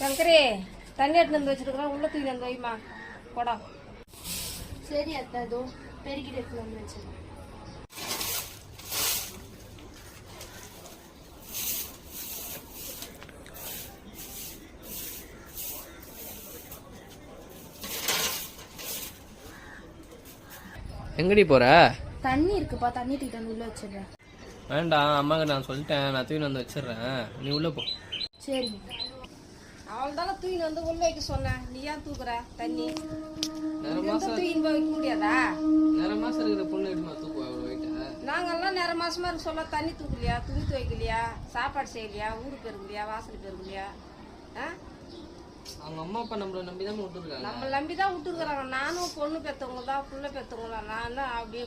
சங்கரே தண்ணி எடுத்து வந்து வச்சிருக்கிறோம், உள்ள தூக்கி வந்து வைமா கொடா. சரி அத்தை, அதோ பெருக்கிட்டு எடுத்து வந்து வச்சிருக்கேன். எங்கடி போற? தண்ணி இருக்குப்பா, தண்ணி தூக்கிட்டு வந்து உள்ள வச்சிடுறேன். வேண்டாம், அம்மாக்கு நான் சொல்லிட்டேன், நான் தூக்கி வந்து வச்சிடுறேன், நீ உள்ள போ. சரி. அவள் தானே தூக்கி வந்து உள்ள வைக்க சொன்னேன், நீ ஏன் தூக்குற தண்ணி? தூக்கி வைக்க முடியாதா? நேர மாசம் இருக்கிற பொண்ணு எடுமா தூக்குவா போயிட்ட. நாங்கெல்லாம் நேர மாசமா இருக்கு சொல்ல, தண்ணி தூக்கலையா, துணி துவைக்கலையா, சாப்பாடு செய்யலையா, ஊரு பெருக்கலையா, வாசல் பெருக்கலையா? அவங்க அம்மா அப்பா நம்மள நம்பிதான் விட்டுருக்காங்க. நம்ம நம்பிதான் விட்டுருக்குறாங்க. நானும் பொண்ணு பெற்றவங்க தான், புள்ள பெற்றவங்களா, நானும் அப்படியே